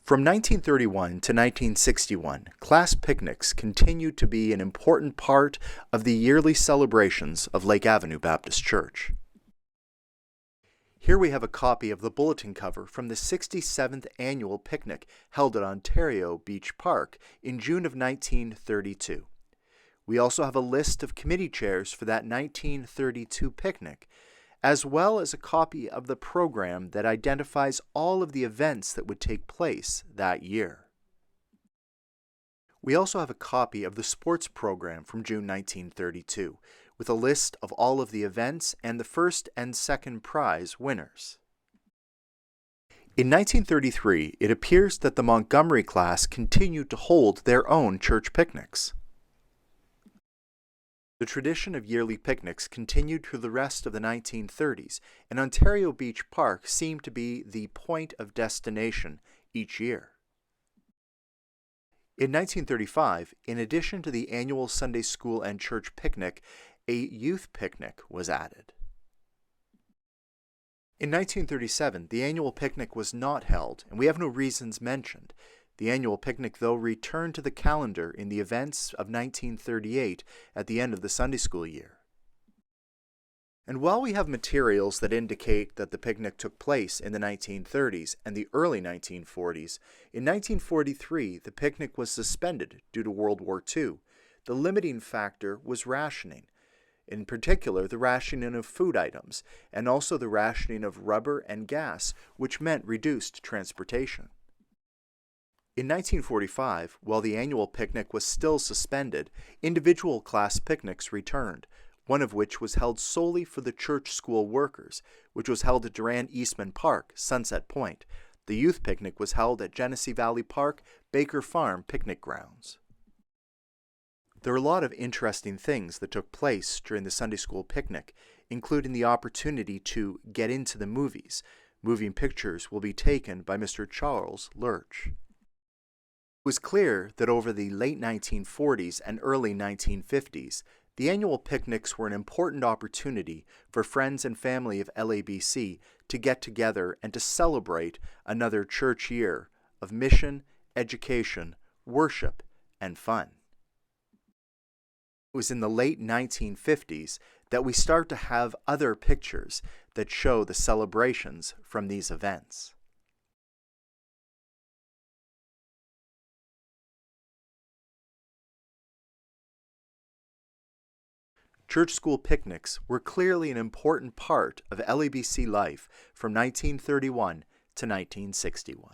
From 1931 to 1961, class picnics continued to be an important part of the yearly celebrations of Lake Avenue Baptist Church. Here we have a copy of the bulletin cover from the 67th annual picnic held at Ontario Beach Park in June of 1932. We also have a list of committee chairs for that 1932 picnic, as well as a copy of the program that identifies all of the events that would take place that year. We also have a copy of the sports program from June 1932, with a list of all of the events and the first and second prize winners. In 1933, it appears that the Montgomery class continued to hold their own church picnics. The tradition of yearly picnics continued through the rest of the 1930s, and Ontario Beach Park seemed to be the point of destination each year. In 1935, in addition to the annual Sunday school and church picnic, a youth picnic was added. In 1937, the annual picnic was not held, and we have no reasons mentioned. The annual picnic, though, returned to the calendar in the events of 1938 at the end of the Sunday school year. And while we have materials that indicate that the picnic took place in the 1930s and the early 1940s, in 1943 the picnic was suspended due to World War II. The limiting factor was rationing. In particular, the rationing of food items, and also the rationing of rubber and gas, which meant reduced transportation. In 1945, while the annual picnic was still suspended, individual class picnics returned, one of which was held solely for the church school workers, which was held at Durand Eastman Park, Sunset Point. The youth picnic was held at Genesee Valley Park, Baker Farm Picnic Grounds. There are a lot of interesting things that took place during the Sunday school picnic, including the opportunity to get into the movies. Moving pictures will be taken by Mr. Charles Lurch. It was clear that over the late 1940s and early 1950s, the annual picnics were an important opportunity for friends and family of LABC to get together and to celebrate another church year of mission, education, worship, and fun. It was in the late 1950s that we start to have other pictures that show the celebrations from these events. Church school picnics were clearly an important part of LABC life from 1931 to 1961.